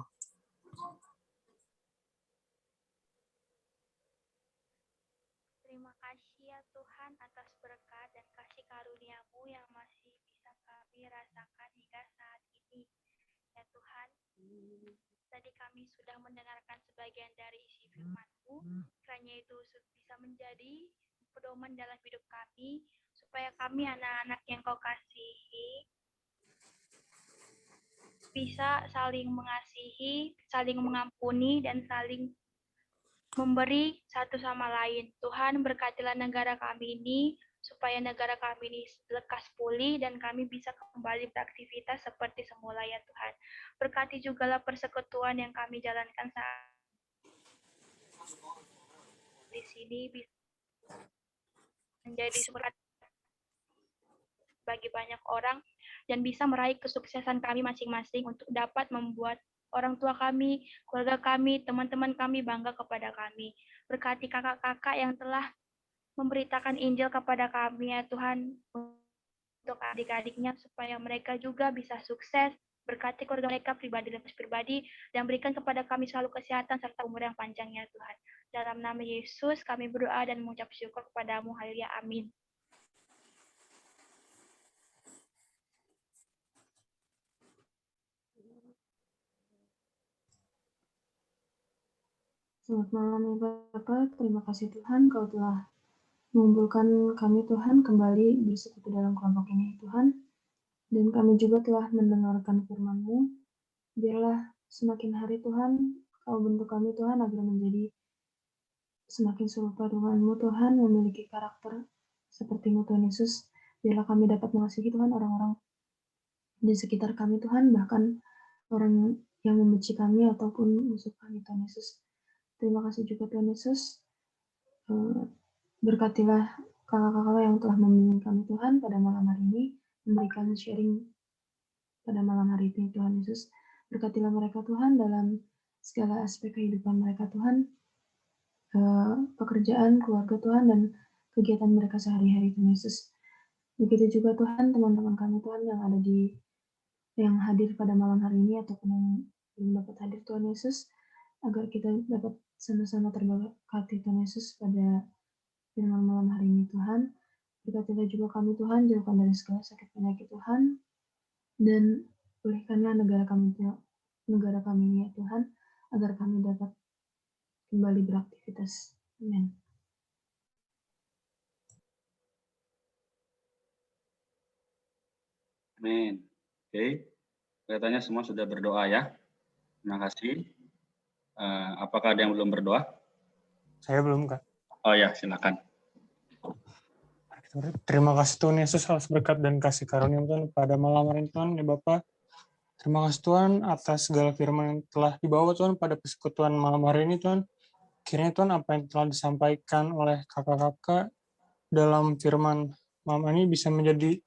Terima kasih ya Tuhan atas berkat dan kasih karunia-Mu yang masih bisa kami rasakan hingga saat ini. Ya Tuhan, tadi kami sudah mendengarkan sebagian dari isi firman-Mu, kiranya itu bisa menjadi pedoman dalam hidup kami, supaya kami anak-anak yang Kau kasihi bisa saling mengasihi, saling mengampuni, dan saling memberi satu sama lain. Tuhan, berkatilah negara kami ini, supaya negara kami ini lekas pulih dan kami bisa kembali beraktivitas seperti semula ya Tuhan. Berkati jugalah persekutuan yang kami jalankan saat di sini bisa menjadi sumber bagi banyak orang dan bisa meraih kesuksesan kami masing-masing untuk dapat membuat orang tua kami, keluarga kami, teman-teman kami bangga kepada kami. Berkati kakak-kakak yang telah memberitakan Injil kepada kami ya Tuhan, untuk adik-adiknya supaya mereka juga bisa sukses. Berkati keluarga mereka pribadi, dan berikan kepada kami selalu kesehatan serta umur yang panjang ya Tuhan. Dalam nama Yesus kami berdoa dan mengucap syukur kepadamu. Haleluya, amin. Selamat malam ya Bapak, terima kasih Tuhan Kau telah mengumpulkan kami Tuhan kembali bersekutu dalam kelompok ini Tuhan. Dan kami juga telah mendengarkan firman-Mu. Biarlah semakin hari Tuhan, Kau bentuk kami Tuhan agar menjadi semakin serupa dengan-Mu Tuhan, memiliki karakter seperti-Mu Tuhan Yesus. Biarlah kami dapat mengasihi Tuhan orang-orang di sekitar kami Tuhan, bahkan orang yang membenci kami ataupun musuh kami Tuhan Yesus. Terima kasih juga Tuhan Yesus. Berkatilah kakak-kakak yang telah membimbing kami Tuhan pada malam hari ini, memberikan sharing pada malam hari ini Tuhan Yesus. Berkatilah mereka Tuhan dalam segala aspek kehidupan mereka Tuhan, pekerjaan, keluarga Tuhan, dan kegiatan mereka sehari-hari Tuhan Yesus. Begitu juga Tuhan teman-teman kami Tuhan yang hadir pada malam hari ini ataupun yang belum dapat hadir Tuhan Yesus, agar kita dapat sama-sama terberkati Tuhan Yesus pada firman malam hari ini Tuhan. Berkatilah juga kami Tuhan, jauhkan dari segala sakit penyakit Tuhan, dan pulihkanlah negara kami ini ya Tuhan, agar kami dapat kembali beraktivitas. Amin. Amin. Oke, kelihatannya semua sudah berdoa ya. Terima kasih. Apakah ada yang belum berdoa? Saya belum, Kak. Oh ya, silakan. Terima kasih Tuhan Yesus atas berkat dan kasih karunia Tuhan pada malam hari ini Tuhan ya Bapak. Terima kasih Tuhan atas segala firman yang telah dibawa Tuhan pada persekutuan malam hari ini Tuhan. Kiranya Tuhan apa yang telah disampaikan oleh kakak-kakak dalam firman malam ini bisa menjadi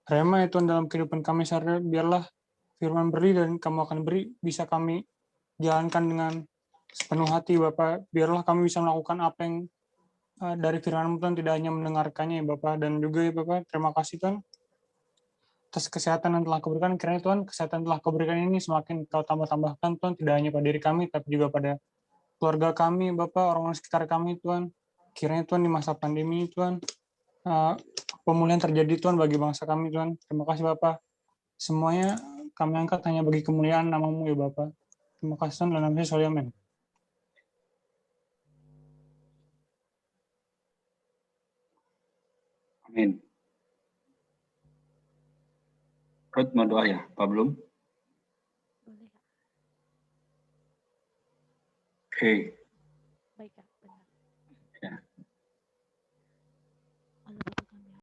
rema ya Tuhan dalam kehidupan kami sehari-hari. Biarlah firman beri dan kamu akan beri bisa kami jalankan dengan sepenuh hati Bapak. Biarlah kami bisa melakukan apa yang dari firman-Mu Tuhan, tidak hanya mendengarkannya ya Bapak, dan juga ya Bapak, terima kasih Tuhan atas kesehatan yang telah Kau berikan. Kiranya Tuhan, kesehatan telah Kau berikan ini semakin Kau tambah-tambahkan Tuhan, tidak hanya pada diri kami, tapi juga pada keluarga kami Bapak, orang-orang sekitar kami Tuhan. Kiranya Tuhan di masa pandemi Tuhan, pemulihan terjadi Tuhan bagi bangsa kami Tuhan. Terima kasih Bapak. Semuanya kami angkat hanya bagi kemuliaan nama-Mu ya Bapak. Terima kasih Tuhan, dalam nama Yesus, amin. Amin. Ruth mau doa ya, Pak belum? Oke.